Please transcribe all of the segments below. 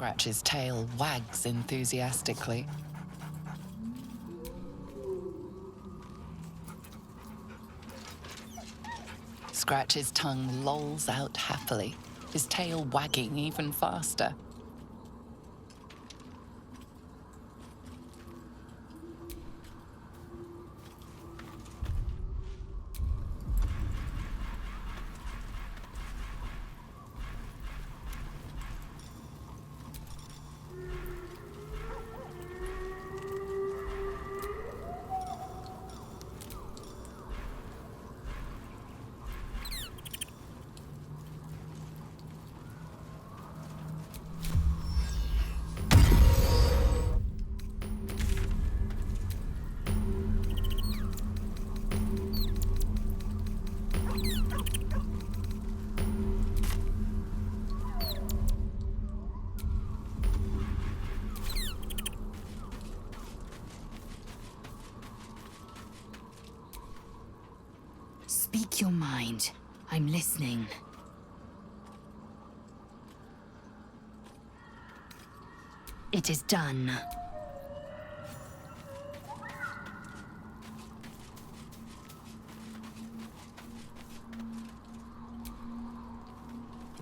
Scratch's tail wags enthusiastically. Scratch's tongue lolls out happily, his tail wagging even faster. Speak your mind. I'm listening. It is done.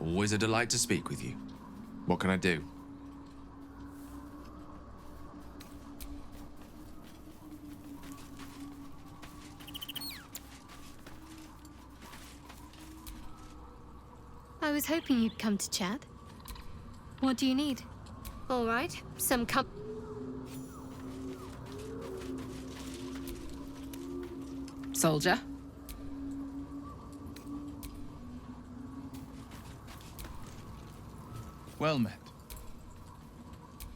Always a delight to speak with you. What can I do? I was hoping you'd come to chat. What do you need? All right, some Soldier? Well met.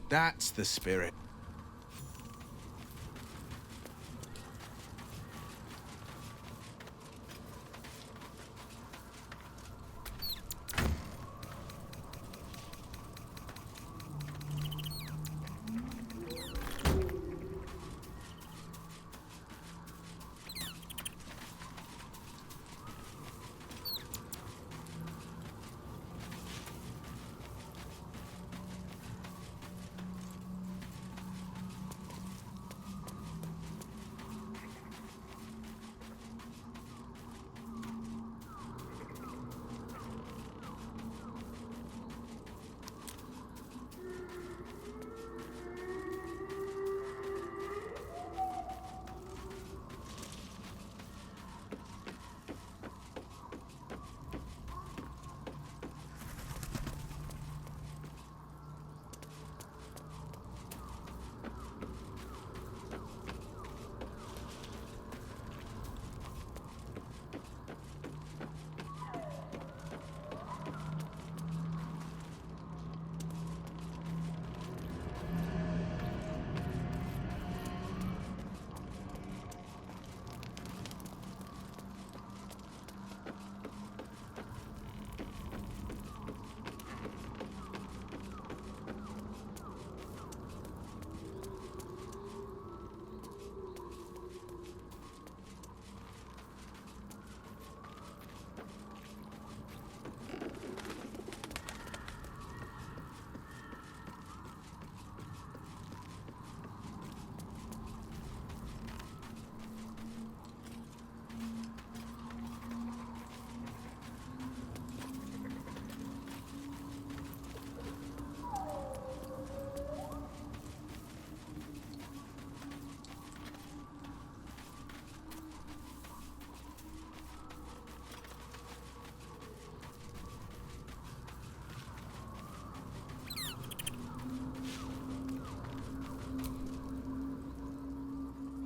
That's the spirit.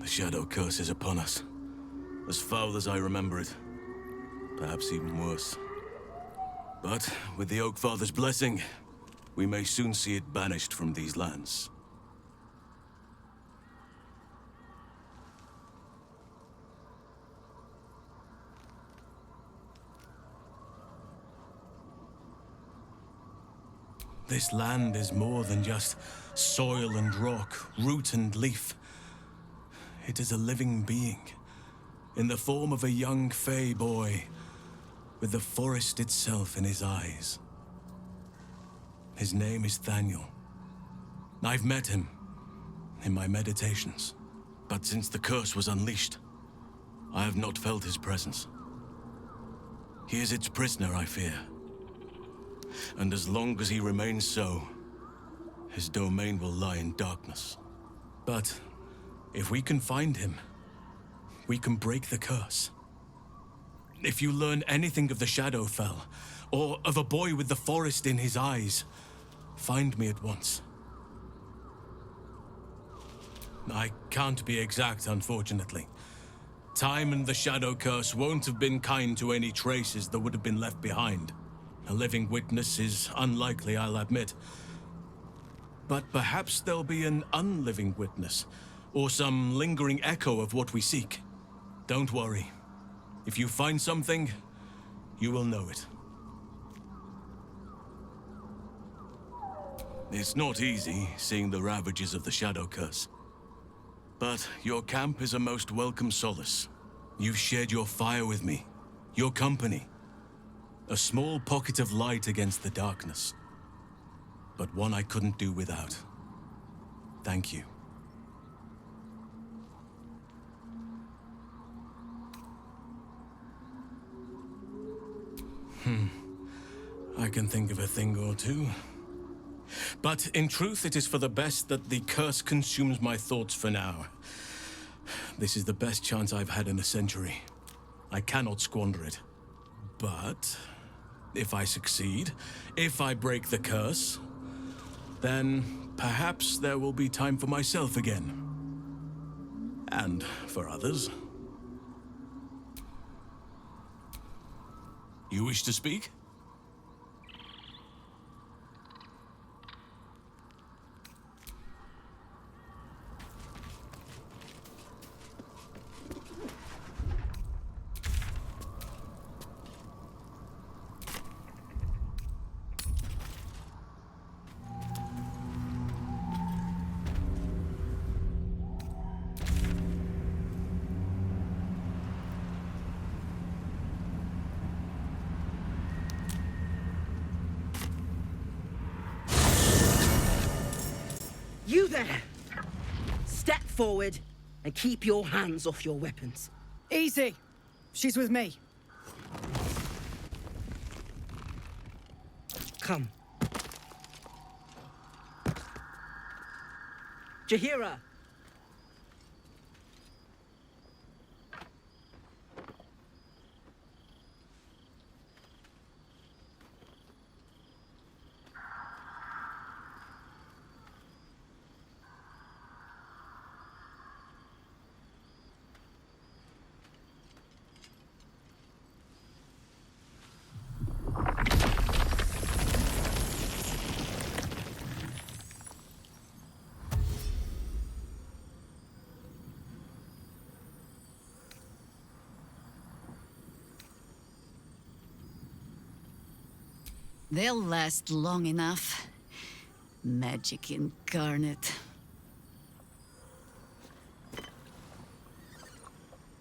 The shadow curse is upon us. As foul as I remember it. Perhaps even worse. But with the Oak Father's blessing, we may soon see it banished from these lands. This land is more than just soil and rock, root and leaf. It is a living being, in the form of a young Fey boy, with the forest itself in his eyes. His name is Thaniel. I've met him in my meditations, but since the curse was unleashed, I have not felt his presence. He is its prisoner, I fear. And as long as he remains so, his domain will lie in darkness. But if we can find him, we can break the curse. If you learn anything of the Shadowfell, or of a boy with the forest in his eyes, find me at once. I can't be exact, unfortunately. Time and the Shadow Curse won't have been kind to any traces that would have been left behind. A living witness is unlikely, I'll admit. But perhaps there'll be an unliving witness, or some lingering echo of what we seek. Don't worry. If you find something, you will know it. It's not easy, seeing the ravages of the Shadow Curse. But your camp is a most welcome solace. You've shared your fire with me, your company. A small pocket of light against the darkness. But one I couldn't do without. Thank you. I can think of a thing or two. But in truth, it is for the best that the curse consumes my thoughts for now. This is the best chance I've had in a century. I cannot squander it. But if I succeed, if I break the curse, then perhaps there will be time for myself again. And for others. You wish to speak? You there! Step forward and keep your hands off your weapons. Easy. She's with me. Come. Jahira! They'll last long enough. Magic incarnate.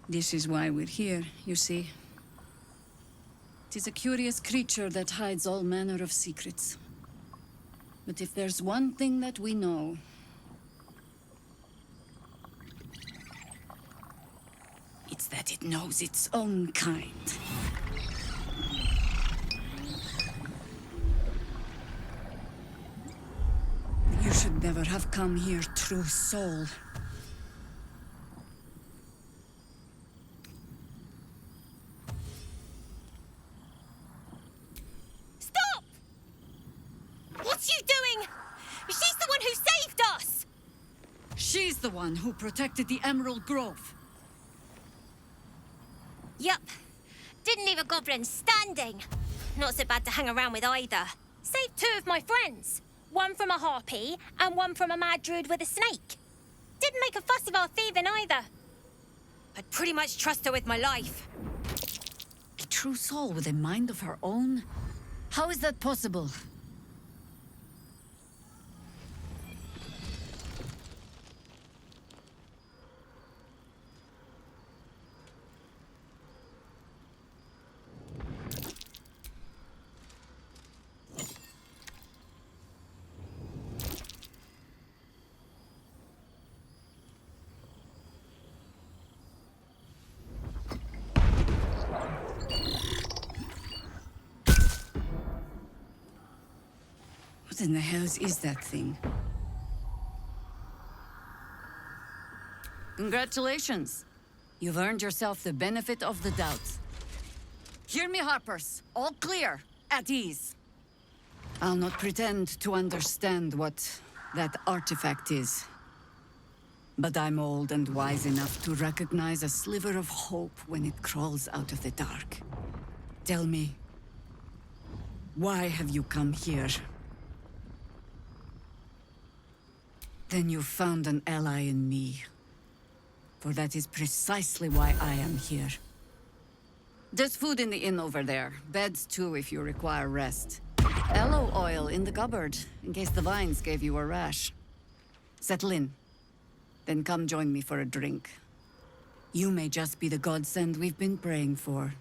This is why we're here, you see. It is a curious creature that hides all manner of secrets. But if there's one thing that we know, it's that it knows its own kind. You should never have come here, true soul. Stop! What's you doing? She's the one who saved us! She's the one who protected the Emerald Grove. Yup. Didn't leave a goblin standing. Not so bad to hang around with either. Saved two of my friends. One from a harpy, and one from a mad druid with a snake. Didn't make a fuss of our thieving either. I'd pretty much trust her with my life. A true soul with a mind of her own? How is that possible? What in the hells is that thing? Congratulations. You've earned yourself the benefit of the doubt. Hear me, Harpers. All clear. At ease. I'll not pretend to understand what that artifact is. But I'm old and wise enough to recognize a sliver of hope when it crawls out of the dark. Tell me, why have you come here? Then you found an ally in me. For that is precisely why I am here. There's food in the inn over there. Beds too if you require rest. Aloe oil in the cupboard, in case the vines gave you a rash. Settle in. Then come join me for a drink. You may just be the godsend we've been praying for.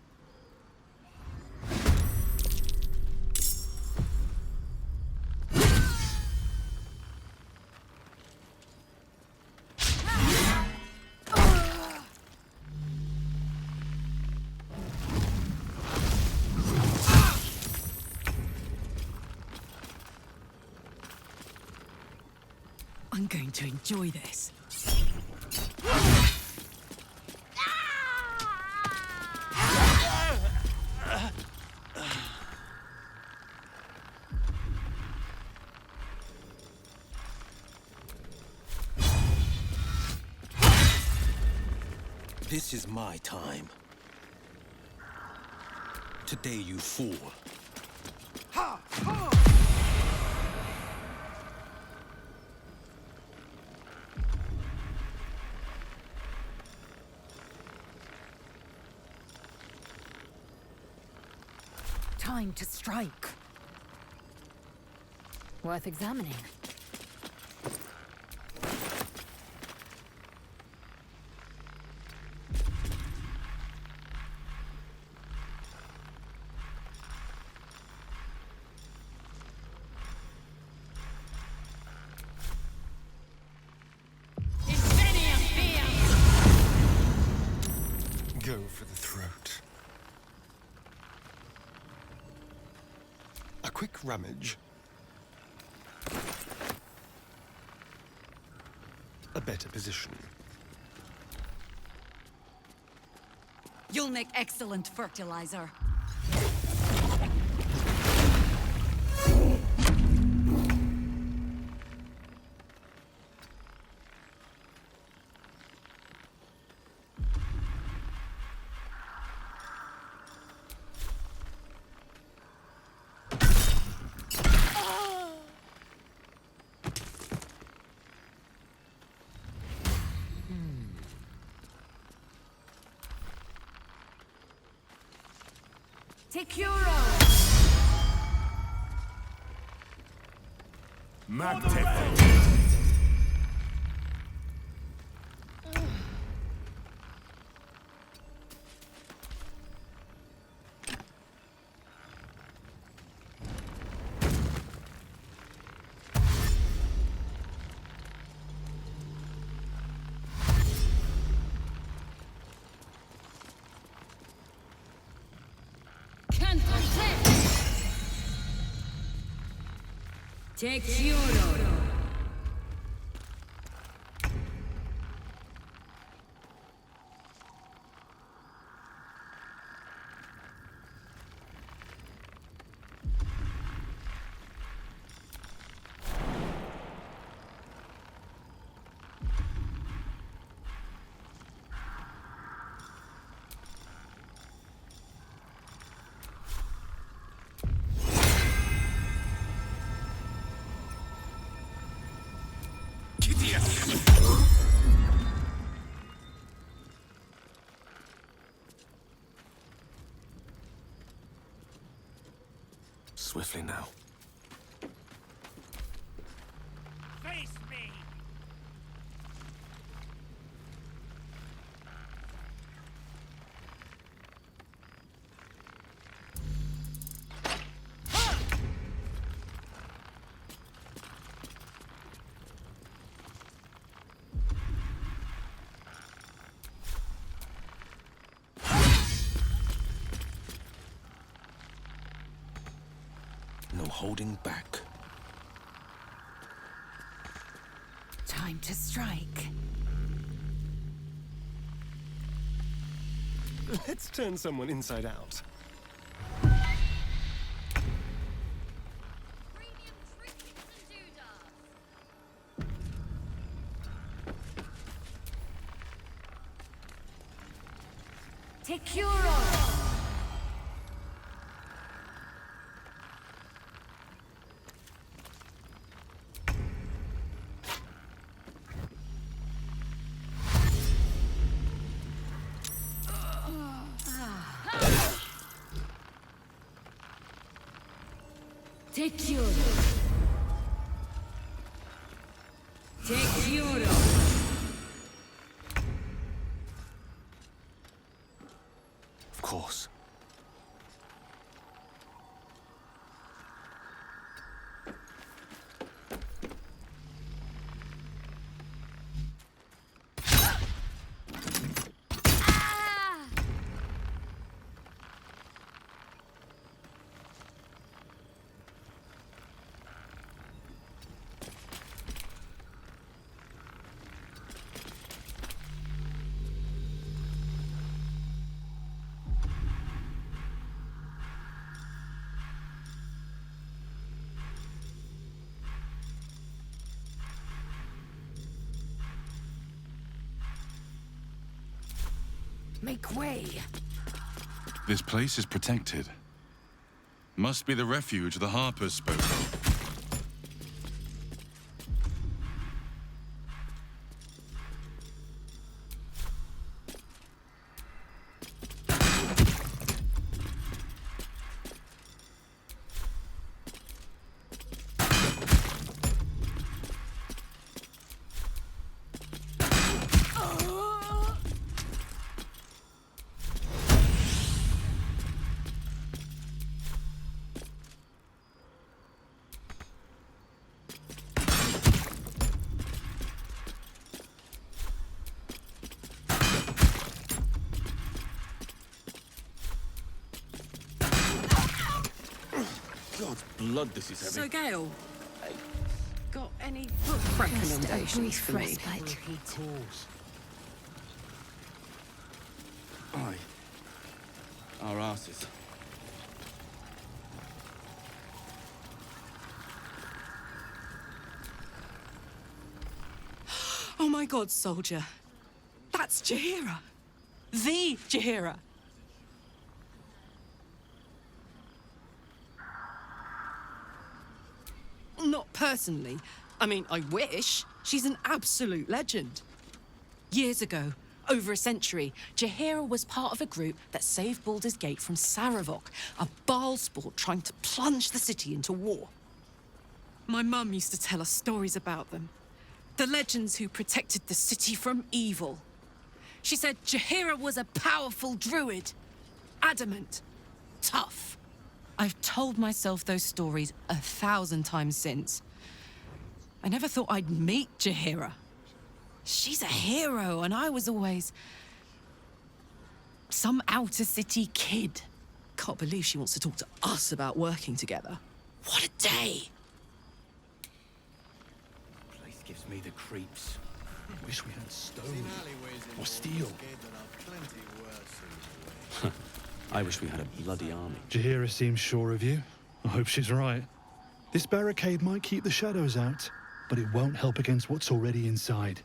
I'm going to enjoy this. This is my time. Today you fool. Ha! Ha! Time to strike. Worth examining. Go for the throat. A quick rummage. A better position. You'll make excellent fertilizer. Take Euro. Swiftly now. Face me! No holding back. to strike. Let's turn someone inside out. Take your own. Take your own. Take your own. Of course. Make way. This place is protected. Must be the refuge the Harpers spoke of. God's blood, this is heavy. So, Gale, got any book Just a recommendations brief for me? respite. Aye. Our asses. Oh my god, soldier. That's Jaheira. The Jaheira. Not personally. I mean, I wish. She's an absolute legend. Years ago, over a century, Jaheira was part of a group that saved Baldur's Gate from Saravok, a Baal sport trying to plunge the city into war. My mum used to tell us stories about them. The legends who protected the city from evil. She said Jaheira was a powerful druid. Adamant. Tough. I've told myself those stories 1,000 times since. I never thought I'd meet Jaheira. She's a hero, and I was always some outer city kid. Can't believe she wants to talk to us about working together. What a day! Place gives me the creeps. Wish we had stone or steel. I wish we had a bloody army. Jaheira seems sure of you. I hope she's right. This barricade might keep the shadows out, but it won't help against what's already inside.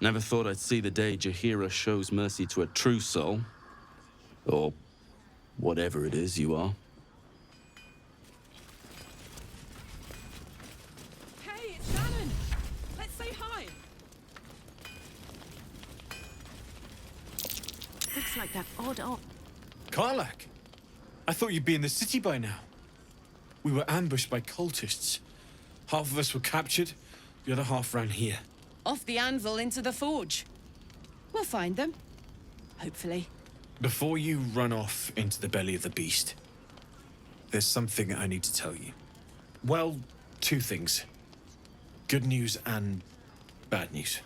Never thought I'd see the day Jaheira shows mercy to a true soul. Or whatever it is you are. Hey, it's Shannon! Let's say hi! Looks like that odd Karlak! I thought you'd be in the city by now. We were ambushed by cultists. Half of us were captured, the other half ran here. Off the anvil into the forge. We'll find them. Hopefully. Before you run off into the belly of the beast, there's something I need to tell you. Well, two things. Good news and bad news.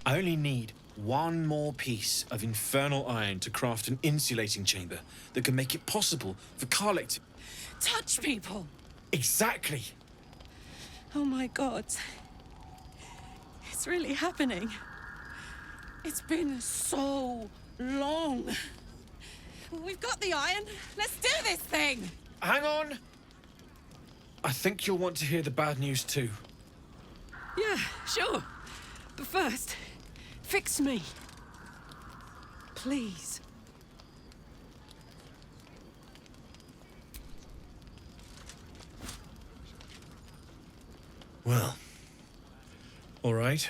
I only need one more piece of infernal iron to craft an insulating chamber that can make it possible for Karlek to... Touch people! Exactly! Oh my god. It's really happening. It's been so long. We've got the iron. Let's do this thing! Hang on! I think you'll want to hear the bad news too. Yeah, sure. But first, fix me. Please. Well, all right.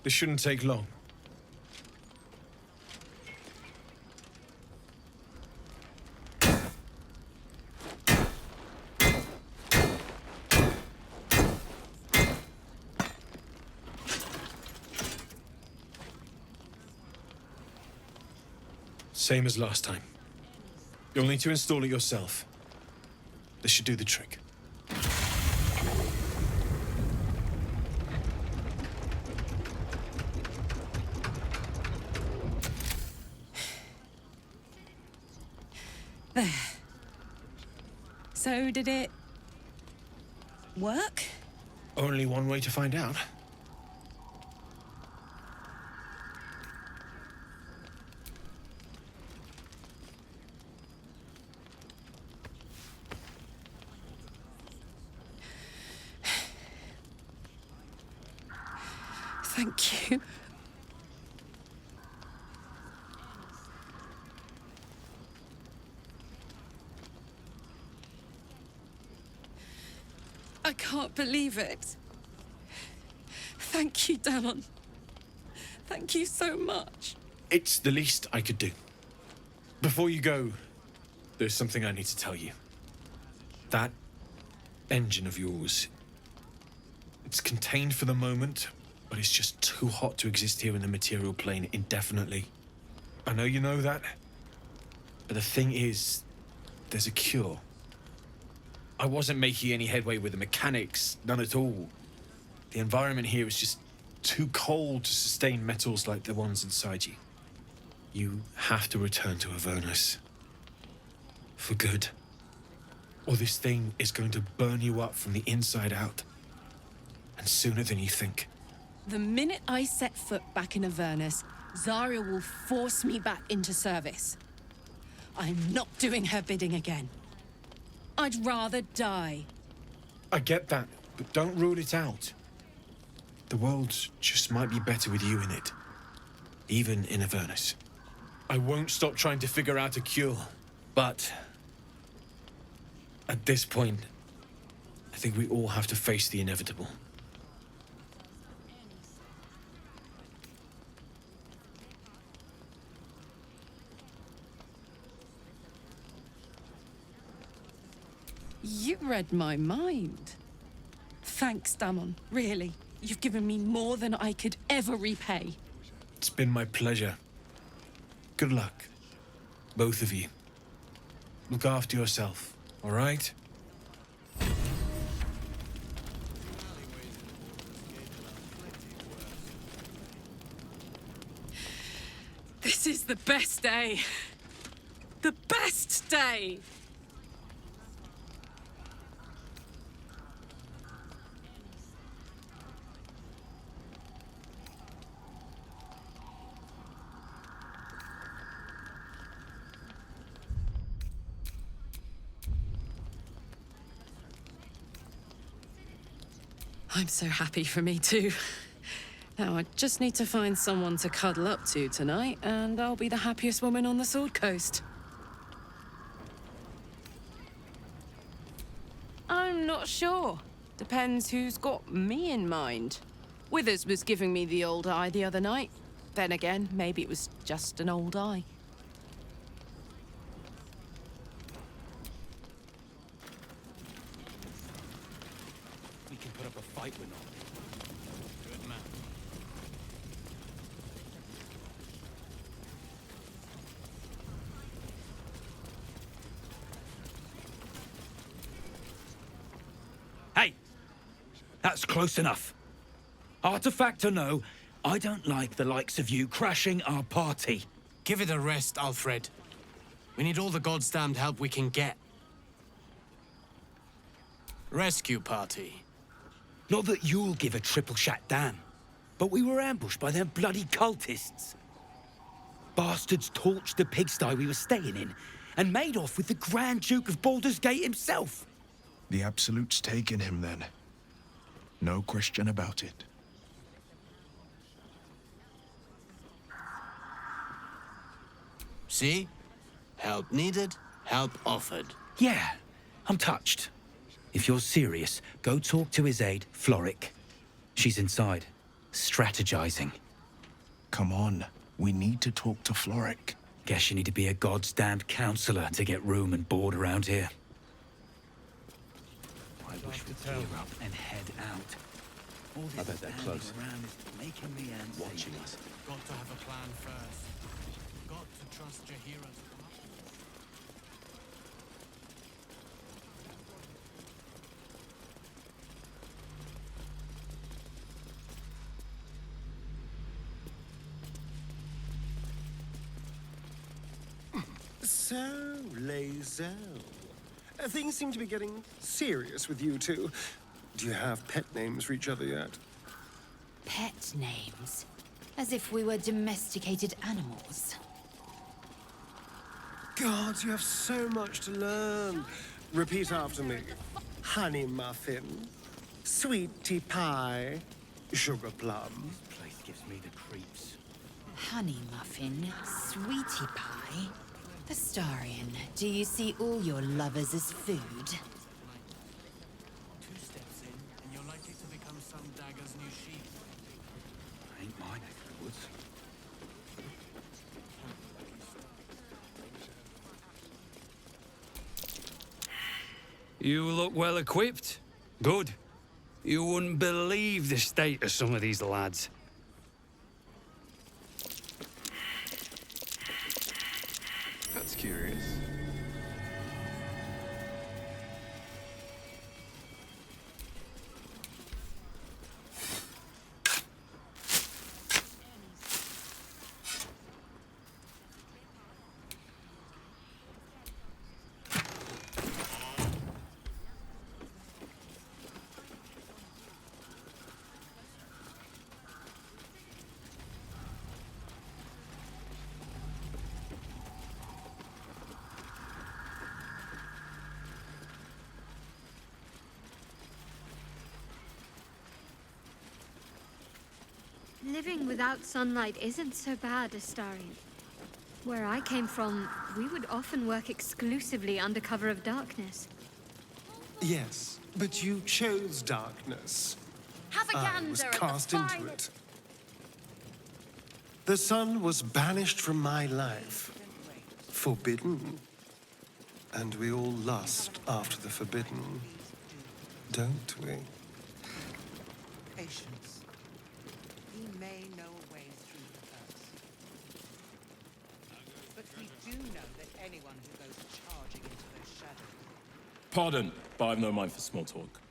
This shouldn't take long. Same as last time. You'll need to install it yourself. This should do the trick. There. So, did it work? Only one way to find out. Thank you. I can't believe it. Thank you, Damon. Thank you so much. It's the least I could do. Before you go, there's something I need to tell you. That engine of yours, it's contained for the moment, but it's just too hot to exist here in the material plane indefinitely. I know you know that, but the thing is, there's a cure. I wasn't making any headway with the mechanics, none at all. The environment here is just too cold to sustain metals like the ones inside you. You have to return to Avernus. For good. Or this thing is going to burn you up from the inside out. And sooner than you think. The minute I set foot back in Avernus, Zarya will force me back into service. I'm not doing her bidding again. I'd rather die. I get that, but don't rule it out. The world just might be better with you in it. Even in Avernus. I won't stop trying to figure out a cure, but... at this point, I think we all have to face the inevitable. You read my mind. Thanks, Damon. Really. You've given me more than I could ever repay. It's been my pleasure. Good luck, both of you. Look after yourself, all right? This is the best day. The best day! I'm so happy for me too. Now I just need to find someone to cuddle up to tonight, and I'll be the happiest woman on the Sword Coast. I'm not sure. Depends who's got me in mind. Withers was giving me the old eye the other night. Then again, maybe it was just an old eye. We can put up a fight with them. Good man. Hey! That's close enough. Artifact or no, I don't like the likes of you crashing our party. Give it a rest, Alfred. We need all the goddamned help we can get. Rescue party. Not that you'll give a triple shot damn, but we were ambushed by them bloody cultists. Bastards torched the pigsty we were staying in and made off with the Grand Duke of Baldur's Gate himself. The Absolute's taken him then. No question about it. See? Help needed, help offered. Yeah, I'm touched. If you're serious, go talk to his aide, Floric. She's inside, strategizing. Come on, we need to talk to Floric. Guess you need to be a goddamned counselor to get room and board around here. I wish we'd gear up and head out. All this I bet they're close. around is making me antsy. Watching us. Got to have a plan first. Got to trust Jahira to come up. So, Lae'zel. Things seem to be getting serious with you two. Do you have pet names for each other yet? Pet names? As if we were domesticated animals. God, you have so much to learn. Repeat after me. Honey muffin, sweetie pie, sugar plum. This place gives me the creeps. Honey muffin, sweetie pie. Astarion, do you see all your lovers as food? 2 steps in, and you're likely to become some dagger's new sheep. Ain't my neck of the woods. You look well equipped. Good. You wouldn't believe the state of some of these lads. That's curious. Living without sunlight isn't so bad, Astarion. Where I came from, we would often work exclusively under cover of darkness. Yes, but you chose darkness. Have a I gander was at the cast into fire. it. The sun was banished from my life. Forbidden. And we all lust after the forbidden. Don't we? Patience. We may know a way through the curse. But we do know that anyone who goes charging into those shadows... Pardon, but I've no mind for small talk.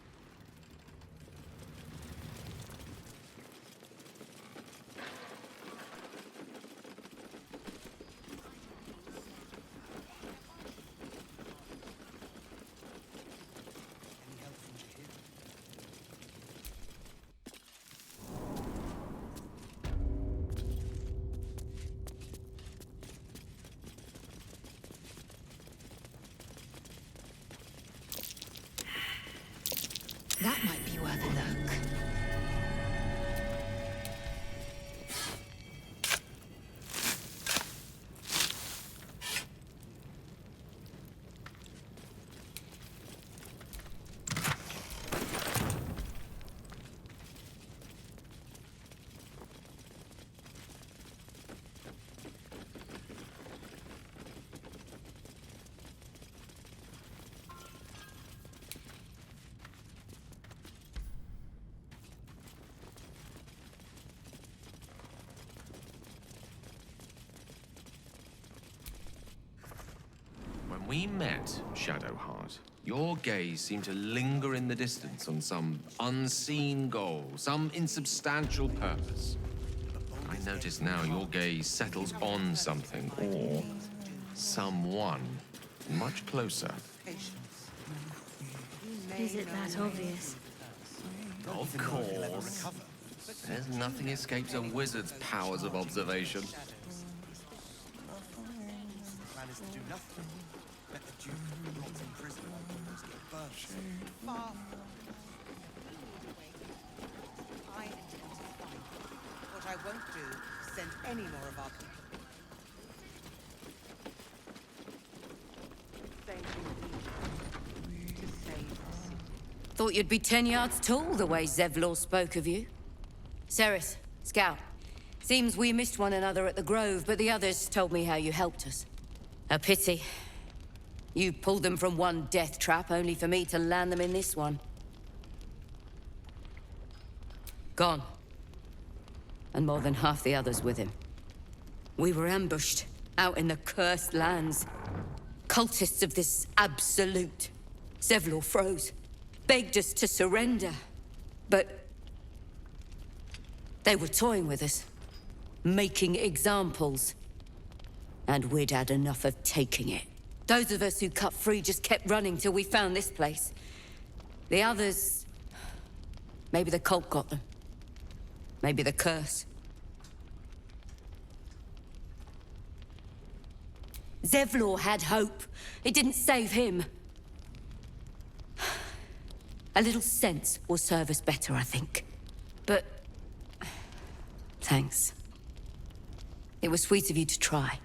That might be worth a look. When we met, Shadowheart, your gaze seemed to linger in the distance on some unseen goal, some insubstantial purpose. I notice now your gaze settles on something or someone much closer. Is it that obvious? Of course. There's nothing escapes a wizard's powers of observation. Plan is to do nothing. Let the Duke rot in prison while Baldur's Gate burns. Far from it. I intend to find them. What I won't do is send any more of our people. Same thing to save the city. Thought you'd be 10 yards tall the way Zevlor spoke of you. Ceres, Scout. Seems we missed one another at the Grove, but the others told me how you helped us. A pity. You pulled them from one death trap, only for me to land them in this one. Gone. And more than half the others with him. We were ambushed, out in the cursed lands. Cultists of this absolute. Zevlor froze. Begged us to surrender. But they were toying with us. Making examples. And we'd had enough of taking it. Those of us who cut free just kept running till we found this place. The others... maybe the cult got them. Maybe the curse. Zevlor had hope. It didn't save him. A little sense will serve us better, I think. But... thanks. It was sweet of you to try.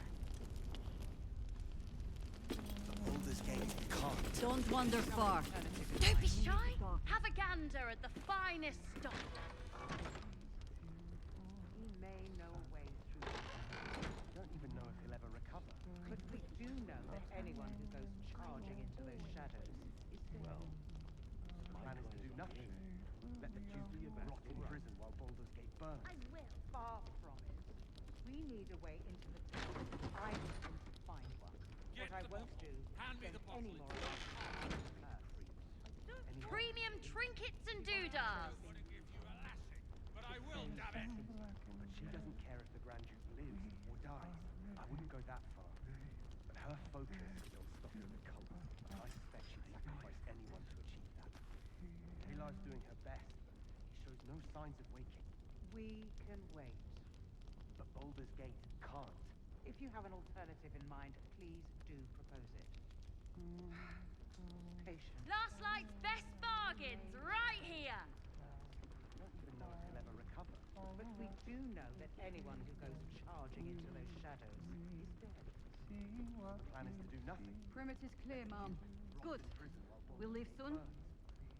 Baldur's Gate can't. Don't wander far. Don't be shy. Have a gander at the finest stock. He may know a way through. Don't even know if he'll ever recover. But we do know that anyone who goes charging into those shadows is dead. Well, the plan is to do nothing. Let the Duke rot in prison while Baldur's Gate burns. I will. Far from it. We need a way into the town. I intend to find one. What I won't do is send any more of us. Premium trinkets and doodahs. But I will, damn it! But she doesn't care if the Grand Duke lives or dies. I wouldn't go that far. But her focus is on stopping the cult. And I suspect she'd sacrifice anyone to achieve that. Taylor's doing her best, but he shows no signs of waking. We can wait. But Baldur's Gate can't. If you have an alternative in mind, please do propose it. Patience. Last night's best bargains right here. I don't even know if he'll ever recover. But we do know that anyone who goes charging into those shadows is dead. The plan is to do nothing. Perimeter's clear, Mom. Good. We'll leave soon.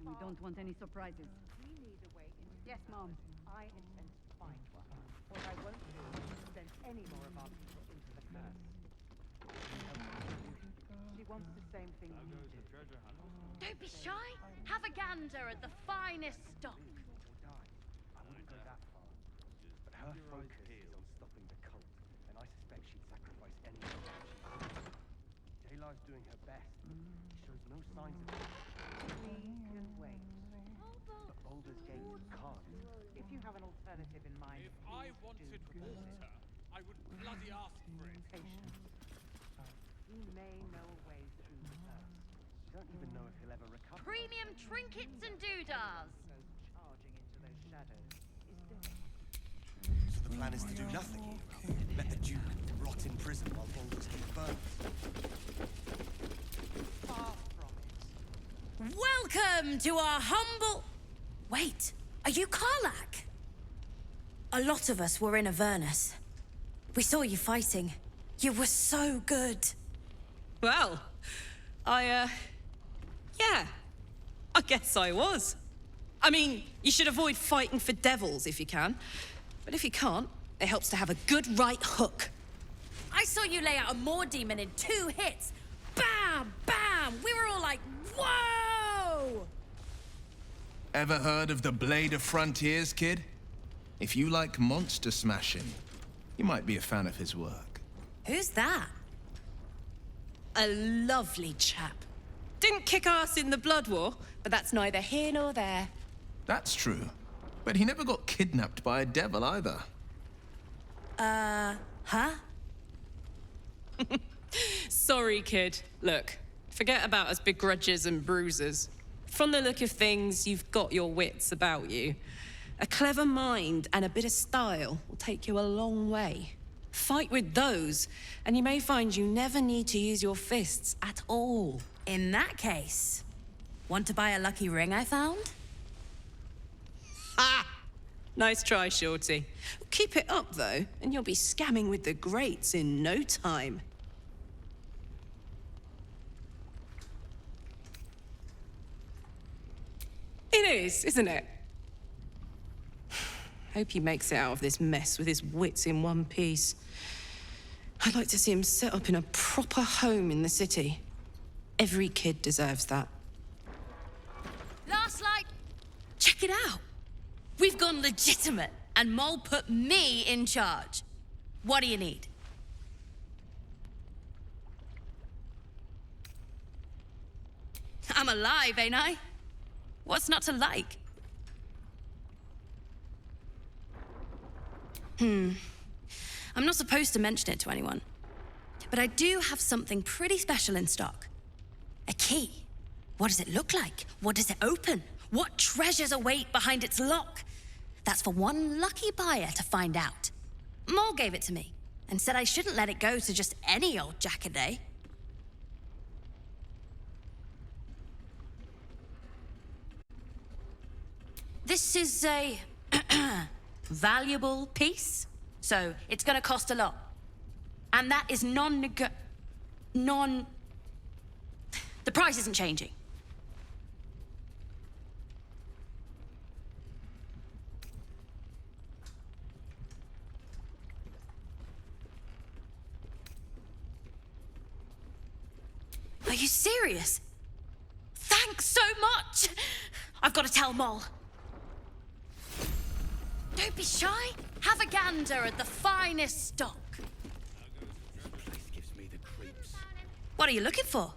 We don't want any surprises. We need a way into Yes, Mom. I intend to find one. What I won't do is send any more of our people into the curse. She wants the same thing you do. Don't be shy. Have a gander at the finest stock. I wouldn't go that far. But her focus is on stopping the cult, and I suspect she'd sacrifice anyone to achieve that. Taylor's doing her best. She shows no signs of it. We can wait. But Baldur's Gate can't. If you have an alternative in mind, If I wanted water, I would bloody ask for it. Patience. He may know a way through the curse. You don't even know if he'll ever recover. Premium trinkets and doodahs. Goes charging into those shadows is dead. So the plan is to do nothing. Let the Duke rot in prison while Baldur's Gate burns. Far from it. Welcome to our humble... Wait, are you Karlach? A lot of us were in Avernus. We saw you fighting. You were so good. Well, yeah, I guess I was. I mean, you should avoid fighting for devils if you can. But if you can't, it helps to have a good right hook. I saw you lay out a Moor demon in 2 hits. Bam! Bam! We were all like, whoa! Ever heard of the Blade of Frontiers, kid? If you like monster smashing, you might be a fan of his work. Who's that? A lovely chap. Didn't kick ass in the Blood War, but that's neither here nor there. That's true. But he never got kidnapped by a devil either. Huh? Sorry, kid. Look, forget about us begrudgers and bruisers. From the look of things, you've got your wits about you. A clever mind and a bit of style will take you a long way. Fight with those, and you may find you never need to use your fists at all. In that case, want to buy a lucky ring I found? Ha! Nice try, Shorty. Keep it up, though, and you'll be scamming with the greats in no time. It is, isn't it? Hope he makes it out of this mess with his wits in one piece. I'd like to see him set up in a proper home in the city. Every kid deserves that. Last light! Check it out! We've gone legitimate, and Mole put me in charge. What do you need? I'm alive, ain't I? What's not to like? I'm not supposed to mention it to anyone, but I do have something pretty special in stock. A key. What does it look like? What does it open? What treasures await behind its lock? That's for one lucky buyer to find out. Mole gave it to me and said I shouldn't let it go to just any old jackaday. This is a valuable piece, so it's gonna cost a lot. And that is The price isn't changing. Are you serious? Thanks so much! I've got to tell Mole. Don't be shy. Have a gander at the finest stock. What are you looking for?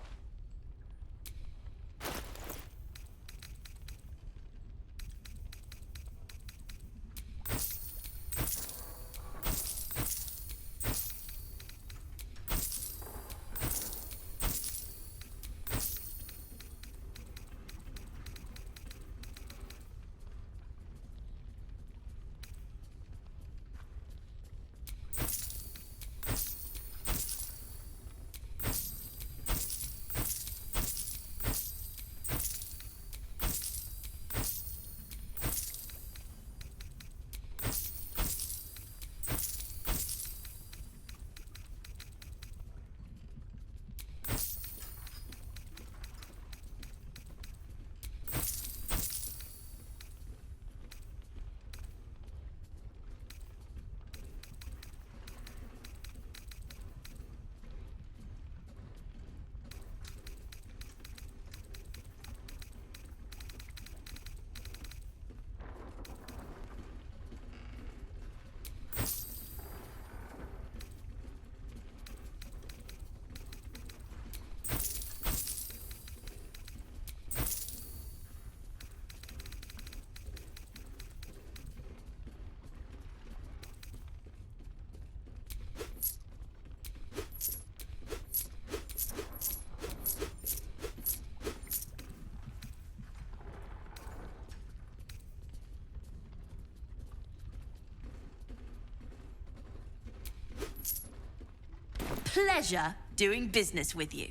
Pleasure doing business with you.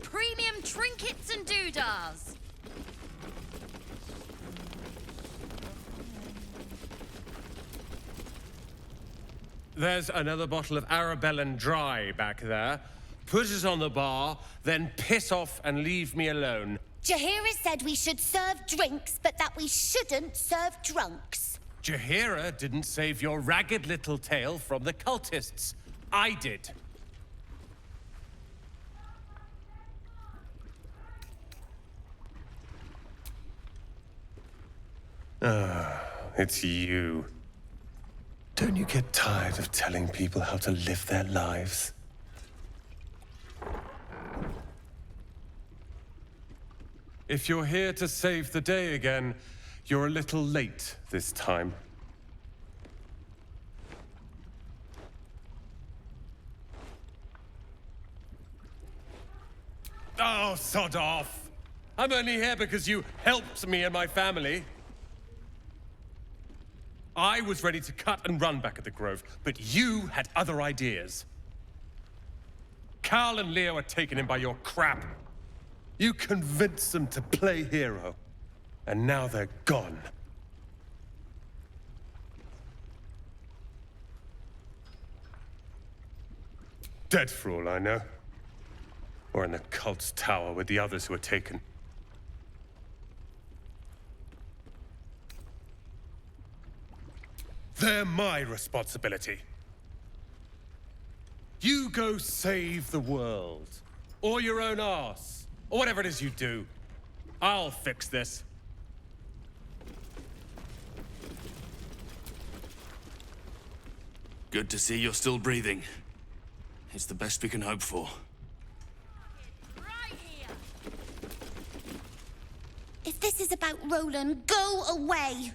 Premium trinkets and doodahs. There's another bottle of Arabellan Dry back there. Put it on the bar, then piss off and leave me alone. Jaheira said we should serve drinks, but that we shouldn't serve drunks. Jaheira didn't save your ragged little tail from the cultists. I did. It's you. Don't you get tired of telling people how to live their lives? If you're here to save the day again, you're a little late this time. Oh, sod off! I'm only here because you helped me and my family. I was ready to cut and run back at the Grove, but you had other ideas. Carl and Leo are taken in by your crap. You convinced them to play hero, and now they're gone. Dead for all I know. Or in the cult's tower with the others who were taken. They're my responsibility. You go save the world. Or your own arse. Or whatever it is you do. I'll fix this. Good to see you're still breathing. It's the best we can hope for. If this is about Roland, go away!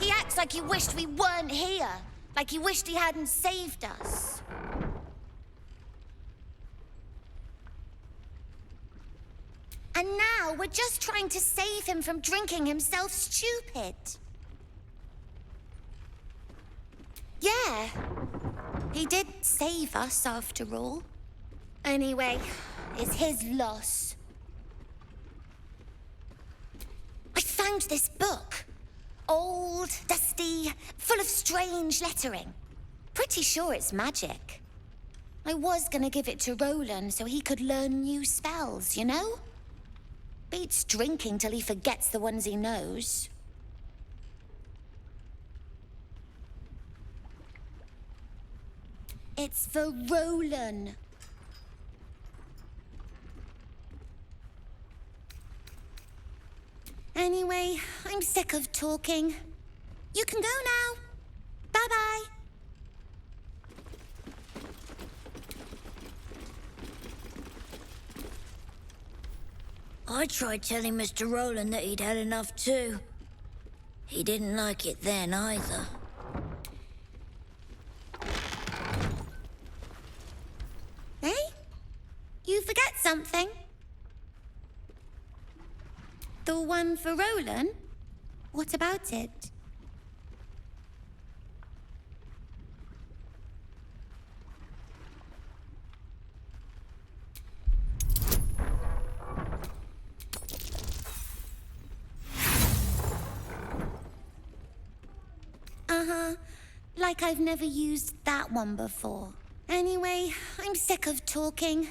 He acts like he wished we weren't here. Like he wished he hadn't saved us. And now we're just trying to save him from drinking himself stupid. Yeah. He did save us, after all. Anyway, it's his loss. I found this book. Old, dusty, full of strange lettering. Pretty sure it's magic. I was gonna give it to Roland so he could learn new spells, you know? Beats drinking till he forgets the ones he knows. It's for Roland. Anyway, I'm sick of talking. You can go now. Bye-bye. I tried telling Mr. Roland that he'd had enough too. He didn't like it then either. Hey? You forget something? The one for Roland? What about it? Uh-huh. Like I've never used that one before. Anyway, I'm sick of talking.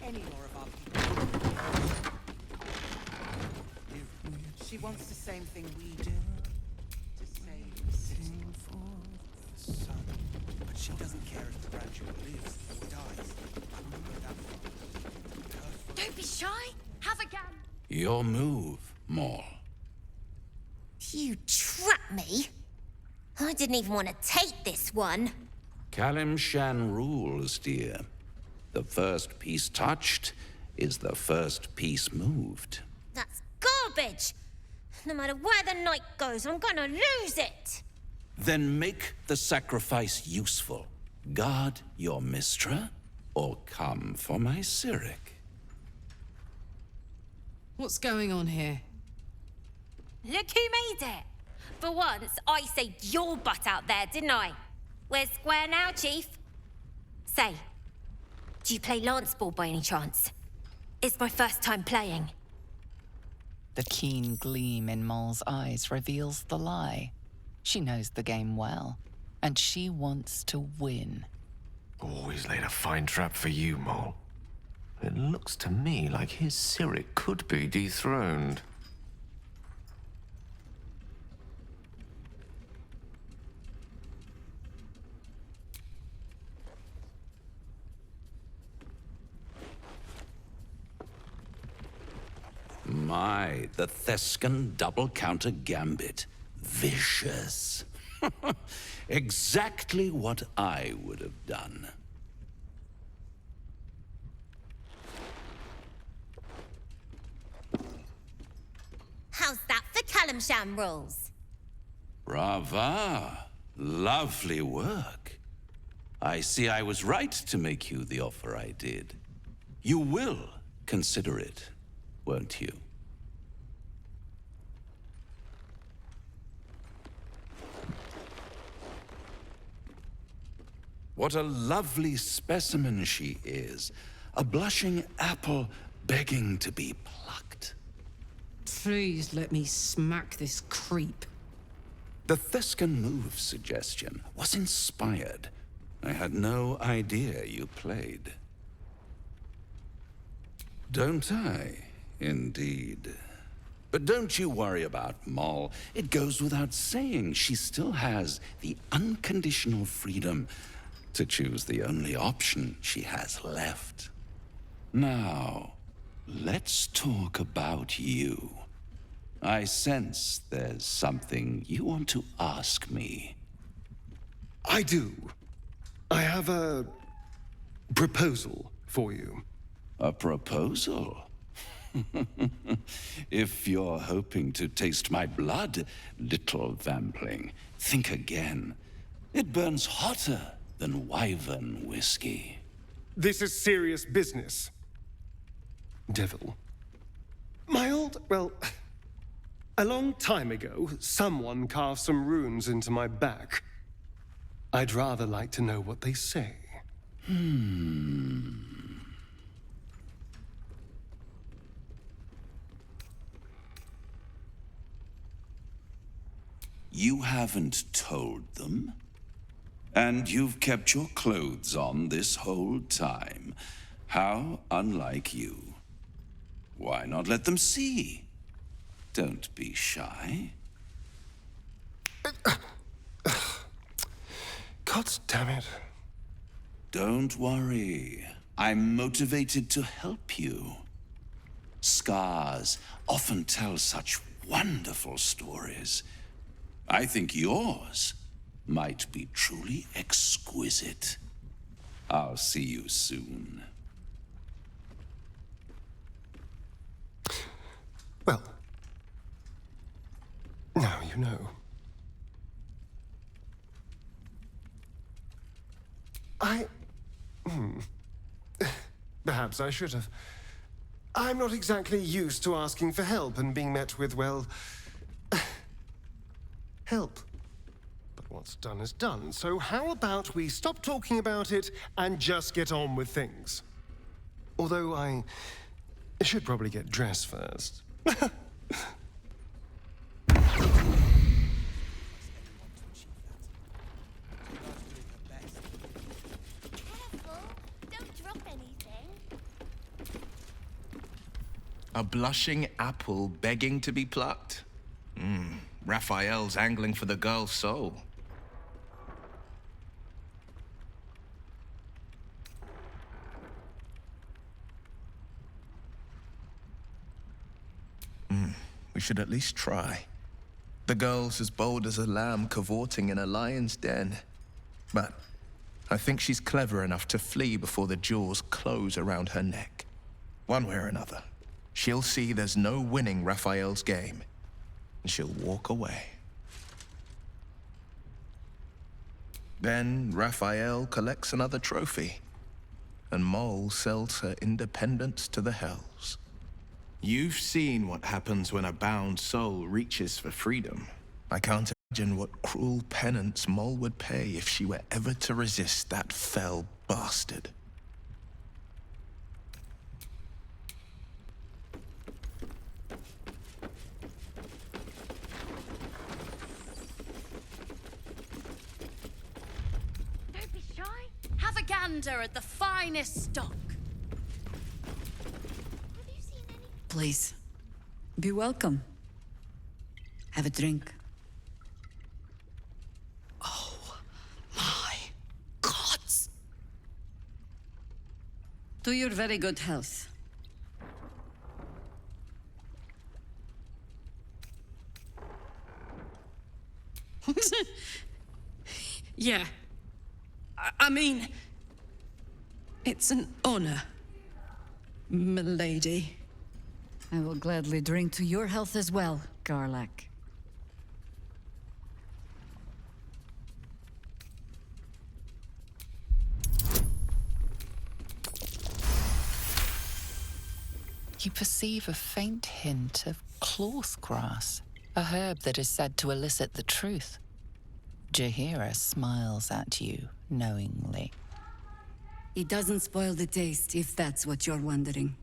Any more of our people. She wants the same thing we do. To save the city. But she doesn't care if the grandchild lives or dies. I wouldn't go that far. Don't be shy. Have a gun. Your move, Maul. You trapped me. I didn't even want to take this one. Kalimshan rules, dear. The first piece touched is the first piece moved. That's garbage. No matter where the night goes, I'm gonna lose it. Then make the sacrifice useful. Guard your Mistra, or come for my Cyric. Huh? Like I've never used that one before. Anyway, I'm sick of talking. You can go now. Bye-bye. Then make the sacrifice useful. Guard your Mistra, or come for my Cyric. Then make the sacrifice useful. Guard your Mistra, or come for my Cyric. What's going on here? Look who made it! For once, I saved your butt out there, didn't I? We're square now, Chief. Say, do you play lance ball by any chance? It's my first time playing. The keen gleam in Moll's eyes reveals the lie. She knows the game well, and she wants to win. Always laid a fine trap for you, Mole. It looks to me like his Cyric could be dethroned. My, the Thescan double counter gambit. Vicious. Exactly what I would have done. How's that for Calamsham rules? Brava. Lovely work. I see I was right to make you the offer I did. You will consider it, won't you? What a lovely specimen she is. A blushing apple begging to be plucked. Please let me smack this creep. The Thescan move suggestion was inspired. I had no idea you played. Don't I? Indeed. But don't you worry about Moll. It goes without saying she still has the unconditional freedom to choose the only option she has left. Now, let's talk about you. I sense there's something you want to ask me. I do. I have a proposal for you. A proposal? If you're hoping to taste my blood, little vampling, think again. It burns hotter than wyvern whiskey. This is serious business. Devil. Well, a long time ago, someone carved some runes into my back. I'd rather like to know what they say. You haven't told them? And you've kept your clothes on this whole time. How unlike you. Why not let them see? Don't be shy. God damn it. Don't worry. I'm motivated to help you. Scars often tell such wonderful stories. I think yours might be truly exquisite. I'll see you soon. Well, now you know. Perhaps I should have. I'm not exactly used to asking for help and being met with, well, help. But what's done is done, so how about we stop talking about it and just get on with things? Although I should probably get dressed first. A blushing apple begging to be plucked? Raphael's angling for the girl's soul. We should at least try. The girl's as bold as a lamb cavorting in a lion's den. But I think she's clever enough to flee before the jaws close around her neck. One way or another, she'll see there's no winning Raphael's game, and she'll walk away. Then Raphael collects another trophy, and Moll sells her independence to the Hells. You've seen what happens when a bound soul reaches for freedom. I can't imagine what cruel penance Mol would pay if she were ever to resist that fell bastard. Don't be shy. Have a gander at the finest stock. Please, be welcome. Have a drink. Oh, my gods! To your very good health. Yeah. I mean, it's an honor, milady. I will gladly drink to your health as well, Garlac. You perceive a faint hint of cloth grass, a herb that is said to elicit the truth. Jaheira smiles at you knowingly. It doesn't spoil the taste, if that's what you're wondering.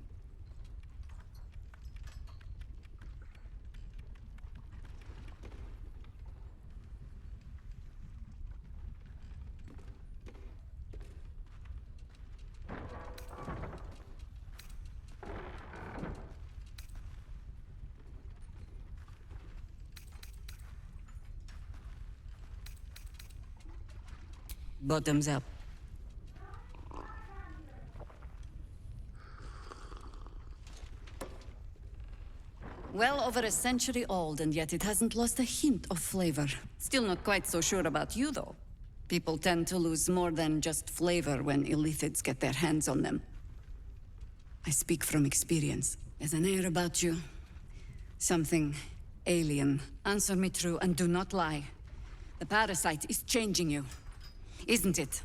Bottoms up. Well over a century old, and yet it hasn't lost a hint of flavor. Still not quite so sure about you, though. People tend to lose more than just flavor when illithids get their hands on them. I speak from experience. There's an air about you. Something alien. Answer me true and do not lie. The parasite is changing you. Isn't it?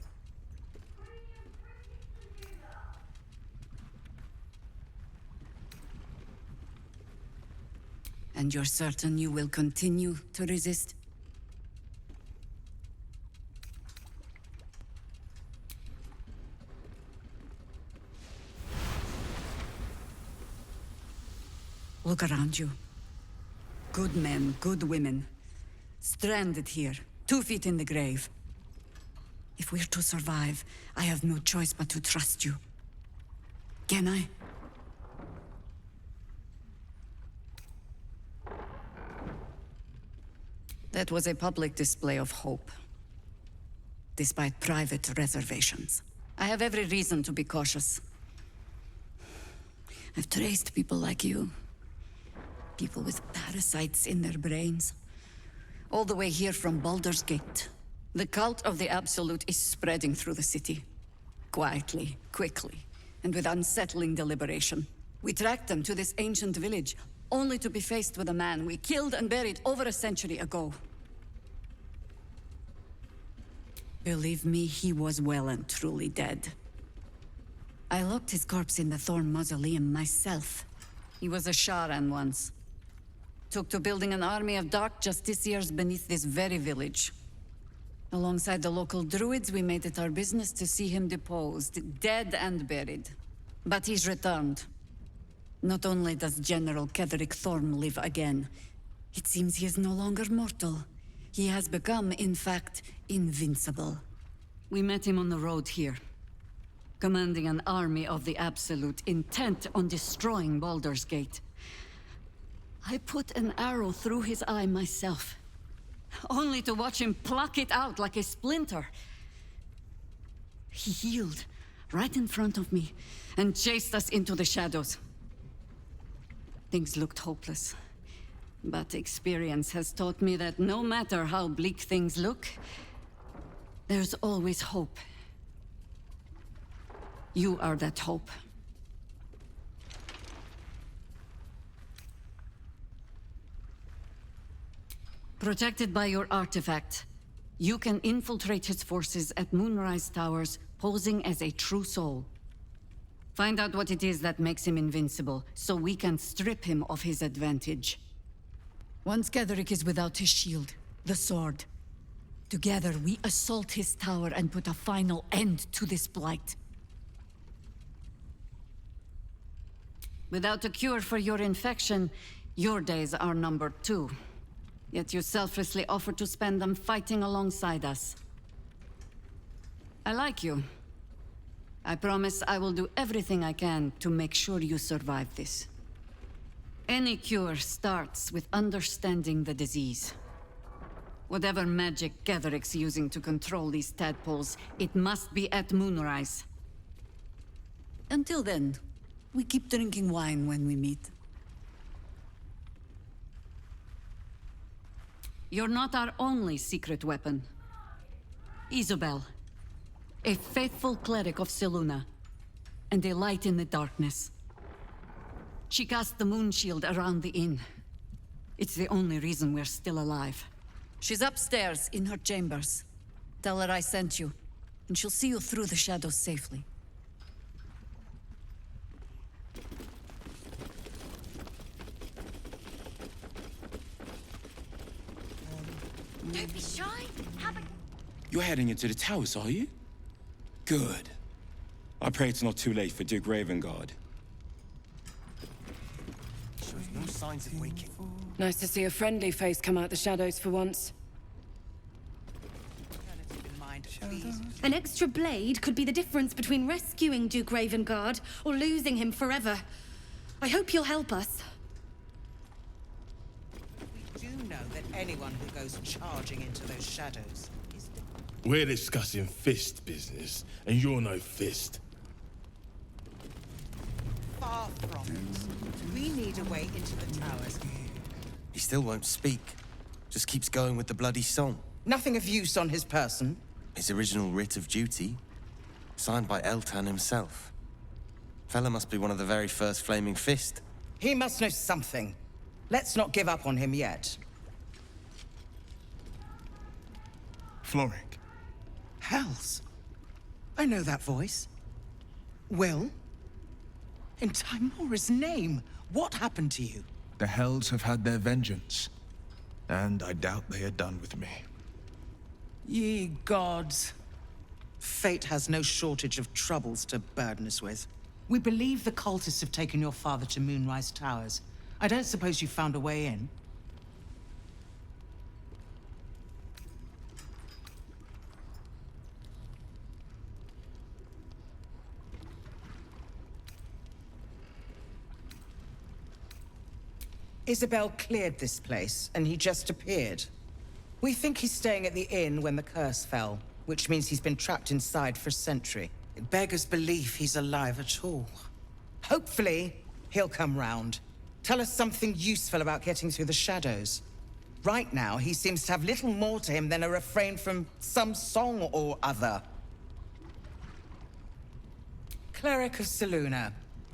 And you're certain you will continue to resist? Look around you. Good men, good women. Stranded here, 2 feet in the grave. If we're to survive, I have no choice but to trust you. Can I? That was a public display of hope, despite private reservations. I have every reason to be cautious. I've traced people like you. People with parasites in their brains. All the way here from Baldur's Gate. The cult of the Absolute is spreading through the city. Quietly, quickly, and with unsettling deliberation. We tracked them to this ancient village, only to be faced with a man we killed and buried over a century ago. Believe me, he was well and truly dead. I locked his corpse in the Thorn Mausoleum myself. He was a Sharan once. Took to building an army of dark justiciars beneath this very village. Alongside the local druids, we made it our business to see him deposed, dead and buried. But he's returned. Not only does General Ketheric Thorm live again, it seems he is no longer mortal. He has become, in fact, invincible. We met him on the road here, commanding an army of the Absolute, intent on destroying Baldur's Gate. I put an arrow through his eye myself, only to watch him pluck it out like a splinter. He healed right in front of me and chased us into the shadows. Things looked hopeless, but experience has taught me that no matter how bleak things look, there's always hope. You are that hope. Protected by your artifact, you can infiltrate his forces at Moonrise Towers, posing as a true soul. Find out what it is that makes him invincible, so we can strip him of his advantage. Once Gederick is without his shield, the sword, together we assault his tower and put a final end to this blight. Without a cure for your infection, your days are numbered too. Yet you selflessly offer to spend them fighting alongside us. I like you. I promise I will do everything I can to make sure you survive this. Any cure starts with understanding the disease. Whatever magic Gederick's using to control these tadpoles, it must be at moonrise. Until then, we keep drinking wine when we meet. You're not our only secret weapon. Isabel, a faithful cleric of Selûne, and a light in the darkness. She cast the moon shield around the inn. It's the only reason we're still alive. She's upstairs in her chambers. Tell her I sent you, and she'll see you through the shadows safely. Don't be shy. Have a... You're heading into the towers, are you? Good. I pray it's not too late for Duke Ravengard. Shows no signs of waking. Nice to see a friendly face come out the shadows for once. An extra blade could be the difference between rescuing Duke Ravengard or losing him forever. I hope you'll help us. We do know that anyone who goes charging into those shadows is... We're discussing fist business, and you're no fist. Far from it. We need a way into the towers. He still won't speak. Just keeps going with the bloody song. Nothing of use on his person. His original writ of duty, signed by Eltan himself. Fella must be one of the very first Flaming Fist. He must know something. Let's not give up on him yet. Floric. Hells. I know that voice. Will? In Timora's name, what happened to you? The Hells have had their vengeance, and I doubt they are done with me. Ye gods. Fate has no shortage of troubles to burden us with. We believe the cultists have taken your father to Moonrise Towers. I don't suppose you found a way in? Isabel cleared this place, and he just appeared. We think he's staying at the inn when the curse fell, which means he's been trapped inside for a century. It beggars belief he's alive at all. Hopefully, he'll come round. Tell us something useful about getting through the shadows. Right now, he seems to have little more to him than a refrain from some song or other. Cleric of Selûne.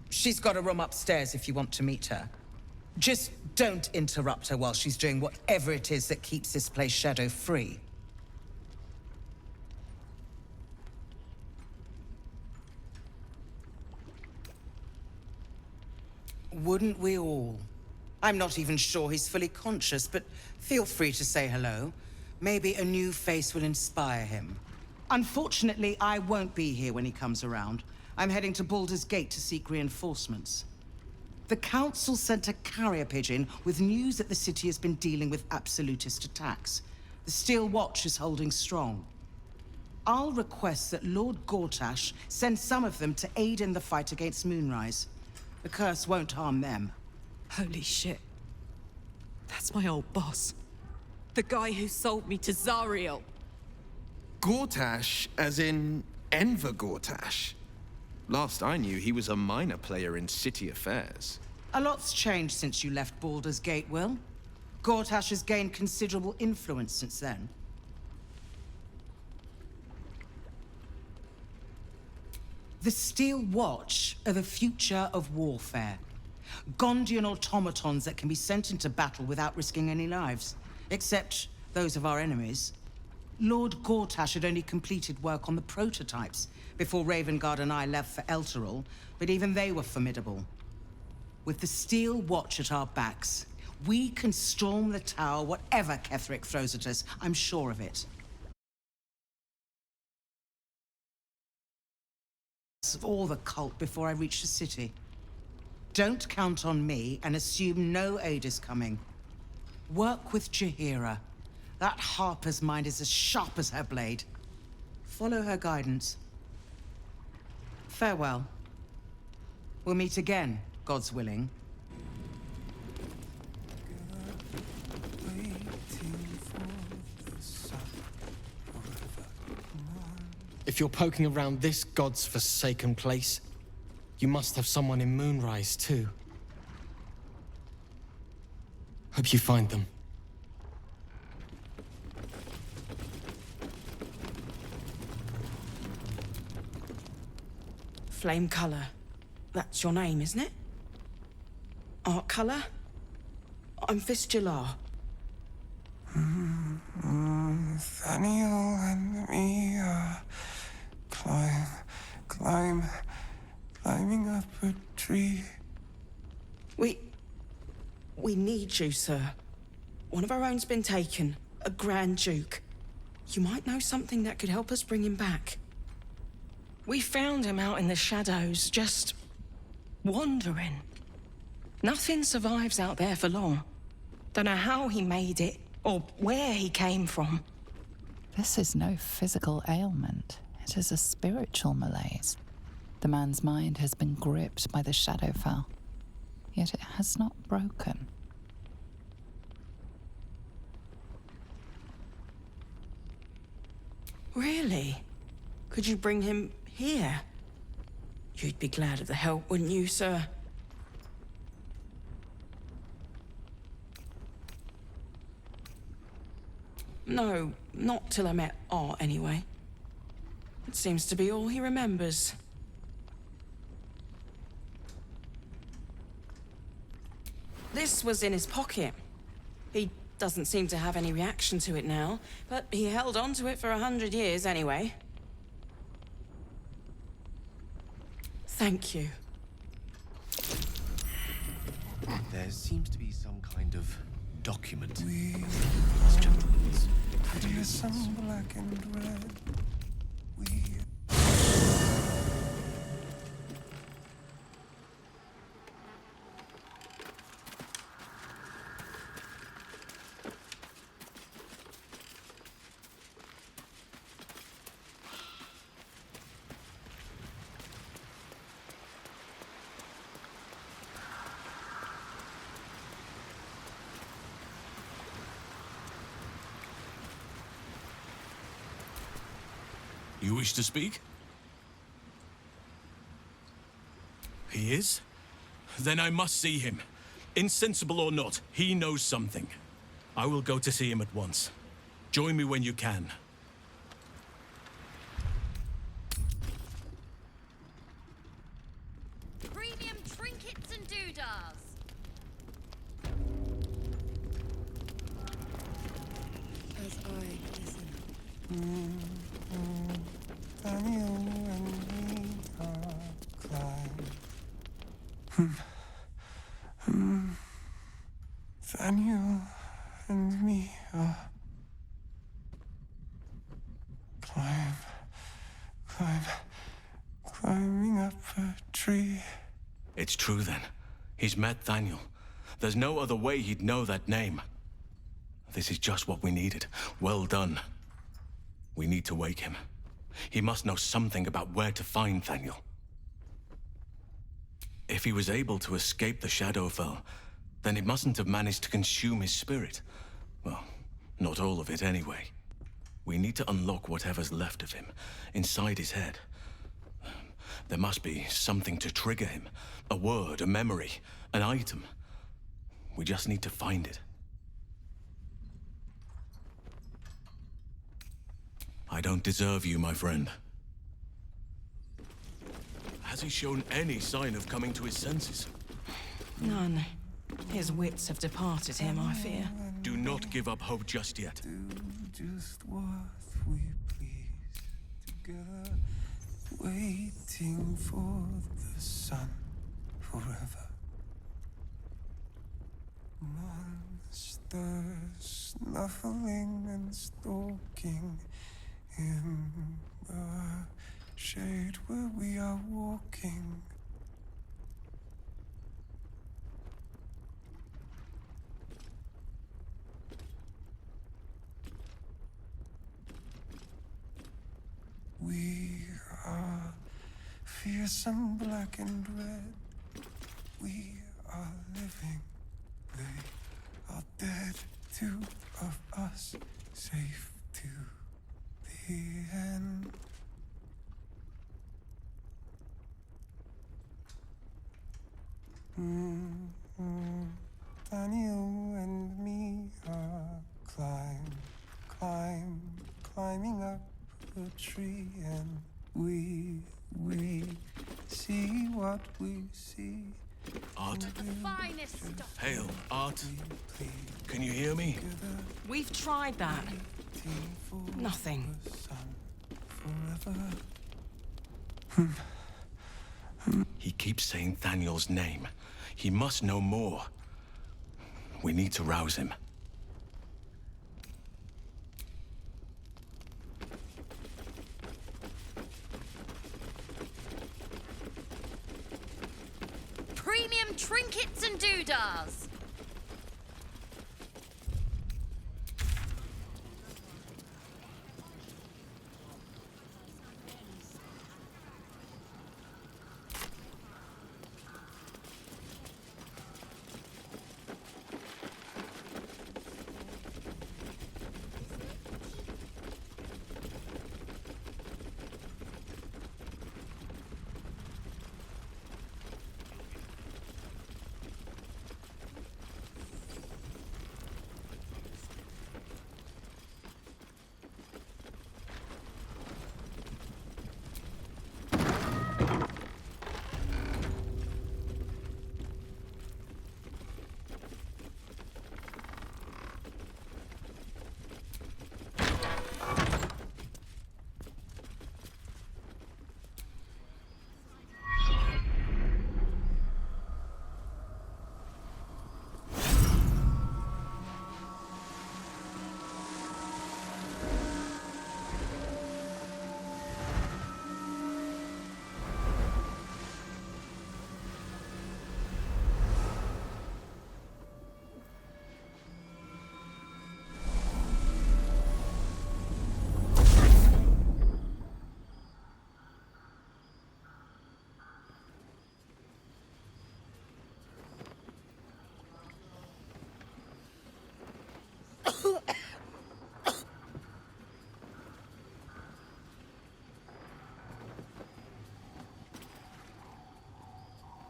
She's got a room upstairs if you want to meet her. Just don't interrupt her while she's doing whatever it is that keeps this place shadow-free. Wouldn't we all? I'm not even sure he's fully conscious, but feel free to say hello. Maybe a new face will inspire him. Unfortunately, I won't be here when he comes around. I'm heading to Baldur's Gate to seek reinforcements. The Council sent a carrier pigeon with news that the city has been dealing with absolutist attacks. The Steel Watch is holding strong. I'll request that Lord Gortash send some of them to aid in the fight against Moonrise. The curse won't harm them. Holy shit. That's my old boss. The guy who sold me to Zariel. Gortash, as in Enver Gortash. Last I knew, he was a minor player in city affairs. A lot's changed since you left Baldur's Gate, Will. Gortash has gained considerable influence since then. The Steel Watch are the future of warfare. Gondian automatons that can be sent into battle without risking any lives. Except those of our enemies. Lord Gortash had only completed work on the prototypes before Ravengard and I left for Elturel, but even they were formidable. With the Steel Watch at our backs, we can storm the tower whatever Ketheric throws at us. I'm sure of it. All the cult before I reach the city. Don't count on me and assume no aid is coming. Work with Jaheira. That Harper's mind is as sharp as her blade. Follow her guidance. Farewell. We'll meet again, God's willing. If you're poking around this god's forsaken place, you must have someone in Moonrise too. Hope you find them. Flame Colour. That's your name, isn't it? Art Colour? I'm Fistula. Nathaniel and me climbing up a tree. We need you, sir. One of our own's been taken, a Grand Duke. You might know something that could help us bring him back. We found him out in the shadows, just wandering. Nothing survives out there for long. Don't know how he made it, or where he came from. This is no physical ailment. It is a spiritual malaise. The man's mind has been gripped by the Shadowfell, yet it has not broken. Really? Could you bring him here? You'd be glad of the help, wouldn't you, sir? No, not till I met Art, anyway. It seems to be all he remembers. This was in his pocket. He doesn't seem to have any reaction to it now, but he held on to it for 100 years anyway. Thank you. There seems to be some kind of document. This gentleman's some black and red. You wish to speak? He is? Then I must see him. Insensible or not, he knows something. I will go to see him at once. Join me when you can. Premium trinkets and doodahs. As I listen. Daniel and me climb. Daniel and me climbing up a tree. It's true then. He's met Daniel. There's no other way he'd know that name. This is just what we needed. Well done. We need to wake him. He must know something about where to find Daniel. If he was able to escape the Shadowfell, then it mustn't have managed to consume his spirit. Well, not all of it anyway. We need to unlock whatever's left of him, inside his head. There must be something to trigger him. A word, a memory, an item. We just need to find it. I don't deserve you, my friend. Has he shown any sign of coming to his senses? None. His wits have departed him, I fear. Do not give up hope just yet. just what we please. Together, waiting for the sun forever. Monsters snuffling and stalking in the shade where we are walking. We are fearsome, black and red. We are living. They are dead. Two of us, safe to the end. Daniel and me are climbing up a tree, and we see what we see. Art? The finest stuff. Hail, Art. Can you hear me? We've tried that. Nothing. He keeps saying Daniel's name. He must know more. We need to rouse him. Premium trinkets and doodahs.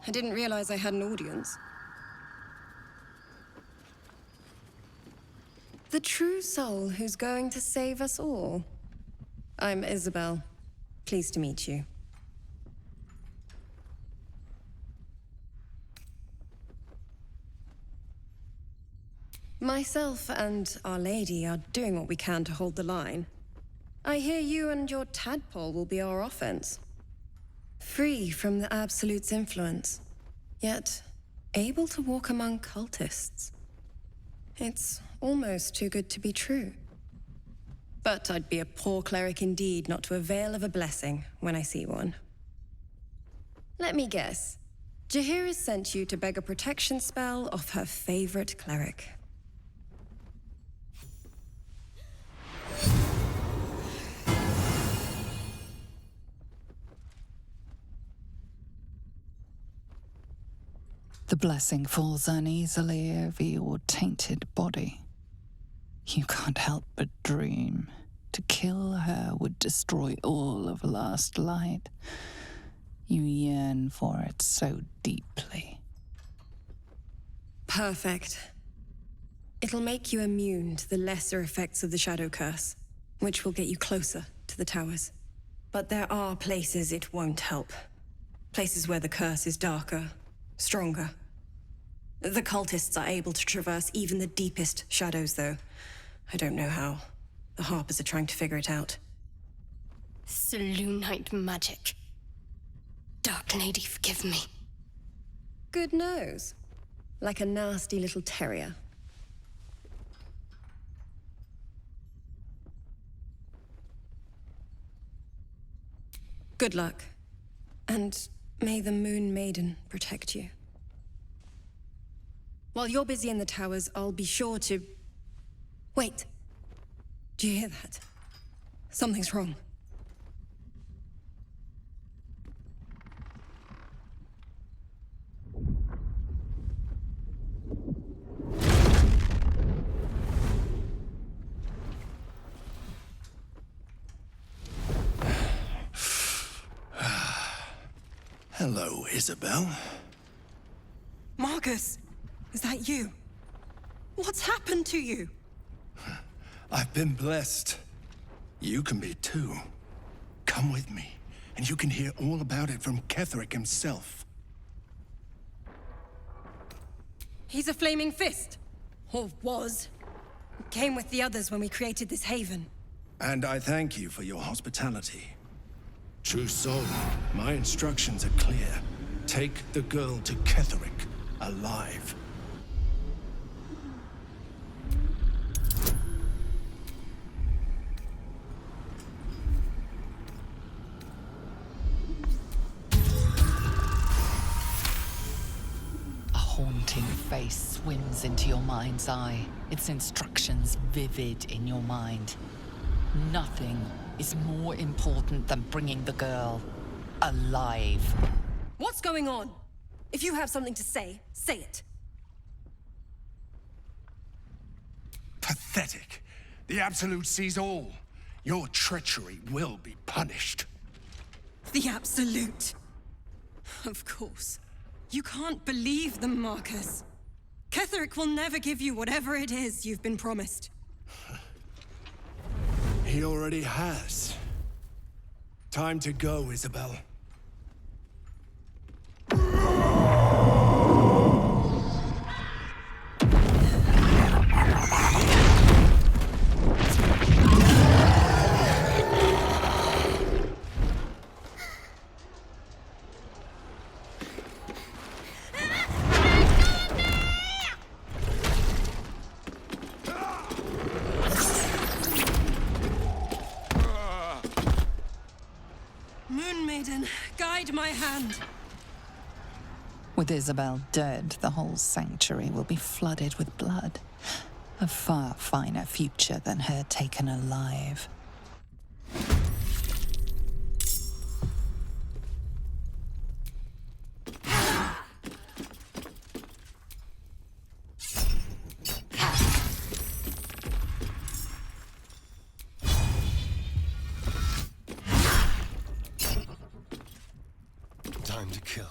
I didn't realize I had an audience. The true soul who's going to save us all. I'm Isabel. Pleased to meet you. Myself and Our Lady are doing what we can to hold the line. I hear you and your tadpole will be our offense. Free from the Absolute's influence, yet able to walk among cultists. It's almost too good to be true. But I'd be a poor cleric indeed not to avail of a blessing when I see one. Let me guess. Jaheira's sent you to beg a protection spell off her favorite cleric. The blessing falls uneasily over your tainted body. You can't help but dream. To kill her would destroy all of last light. You yearn for it so deeply. Perfect. It'll make you immune to the lesser effects of the Shadow Curse, which will get you closer to the towers. But there are places it won't help. Places where the curse is darker, stronger. The cultists are able to traverse even the deepest shadows, though. I don't know how. The Harpers are trying to figure it out. Selûnite magic. Dark Lady, forgive me. Good nose. Like a nasty little terrier. Good luck. And may the Moon Maiden protect you. While you're busy in the towers, I'll be sure to... Wait. Do you hear that? Something's wrong. Hello, Isabel. Marcus! Is that you? What's happened to you? I've been blessed. You can be too. Come with me, and you can hear all about it from Ketheric himself. He's a flaming fist. Or was. Came with the others when we created this haven. And I thank you for your hospitality. True soul, my instructions are clear. Take the girl to Ketheric, alive. A haunting face swims into your mind's eye, its instructions vivid in your mind. Nothing is more important than bringing the girl alive. What's going on? If you have something to say, say it. Pathetic. The Absolute sees all. Your treachery will be punished. The Absolute. Of course. You can't believe them, Marcus. Ketheric will never give you whatever it is you've been promised. He already has. Time to go, Isabel. Moon Maiden, guide my hand. With Isabel dead, the whole sanctuary will be flooded with blood. A far finer future than her taken alive. Time to kill.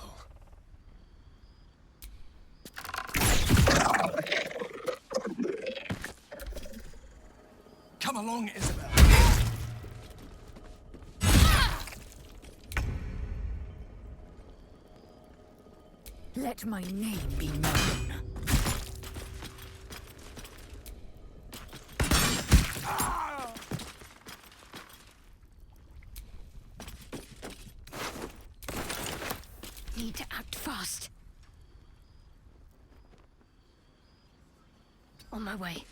Come along, Isabel. Let my name be known. Need to act fast. On my way.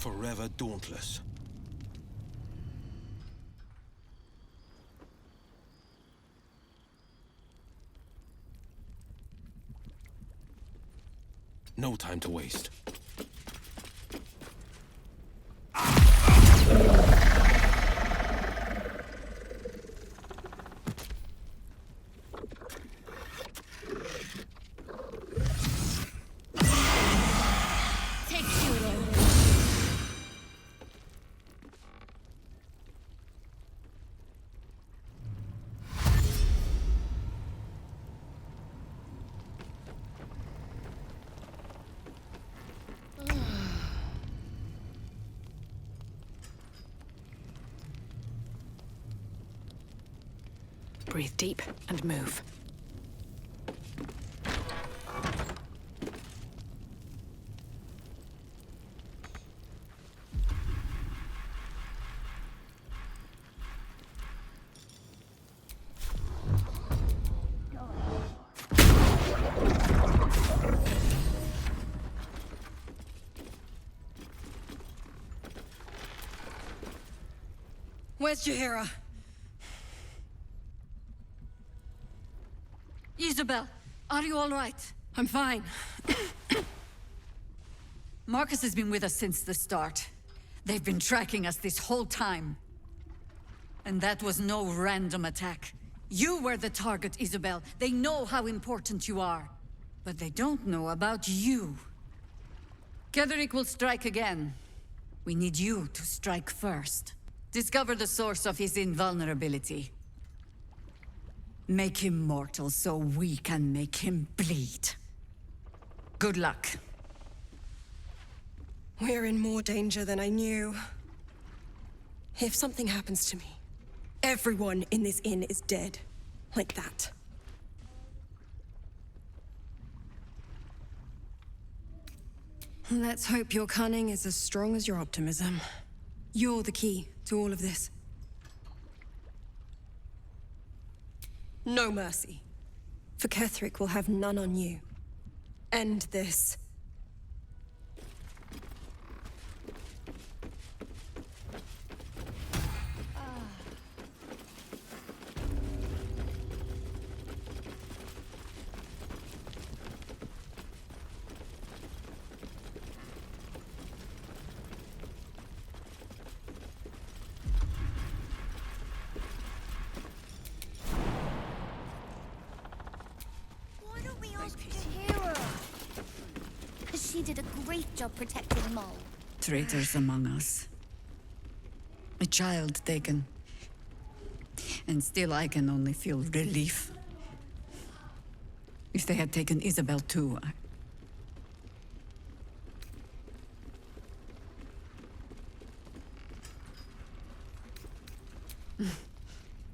forever dauntless. No time to waste. Breathe deep and move. Where's Jaheira? Isabel, are you all right? I'm fine. Marcus has been with us since the start. They've been tracking us this whole time. And that was no random attack. You were the target, Isabel. They know how important you are. But they don't know about you. Ketheric will strike again. We need you to strike first. Discover the source of his invulnerability. Make him mortal so we can make him bleed. Good luck. We're in more danger than I knew. If something happens to me, everyone in this inn is dead. Like that. Let's hope your cunning is as strong as your optimism. You're the key to all of this. No mercy. For Ketheric will have none on you. End this. She did a great job protecting Mole. Traitors among us. A child taken. And still I can only feel relief. If they had taken Isabel too,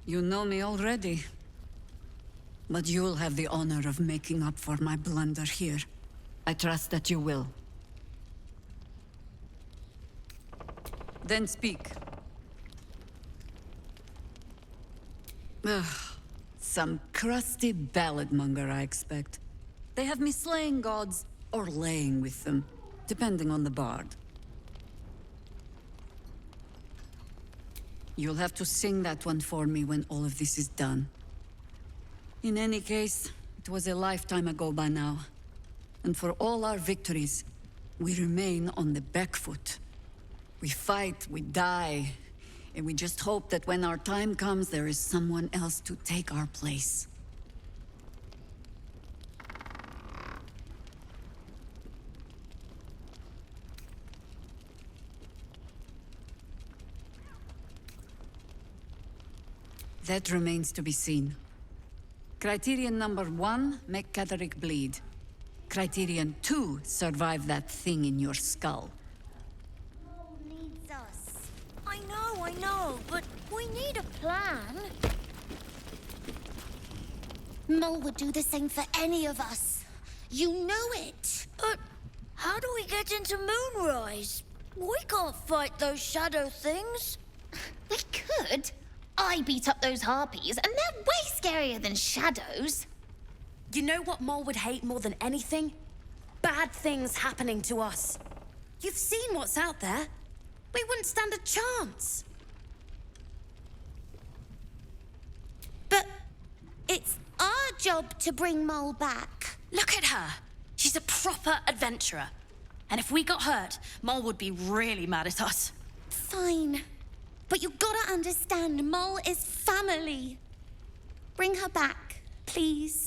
You know me already. But you'll have the honor of making up for my blunder here. I trust that you will. Then speak. Ugh, some crusty ballad monger, I expect. They have me slaying gods or laying with them, depending on the bard. You'll have to sing that one for me when all of this is done. In any case, it was a lifetime ago by now. And for all our victories, we remain on the back foot. We fight, we die, and we just hope that when our time comes, there is someone else to take our place. That remains to be seen. Criterion number 1, make Ketheric bleed. Criterion 2, survive that thing in your skull. Mole needs us. I know, but we need a plan. Mole would do the same for any of us. You know it. How do we get into Moonrise? We can't fight those shadow things. We could. I beat up those harpies, and they're way scarier than shadows. You know what Mole would hate more than anything? Bad things happening to us. You've seen what's out there. We wouldn't stand a chance. But it's our job to bring Mole back. Look at her. She's a proper adventurer. And if we got hurt, Mole would be really mad at us. Fine. But you gotta understand, Mole is family. Bring her back, please.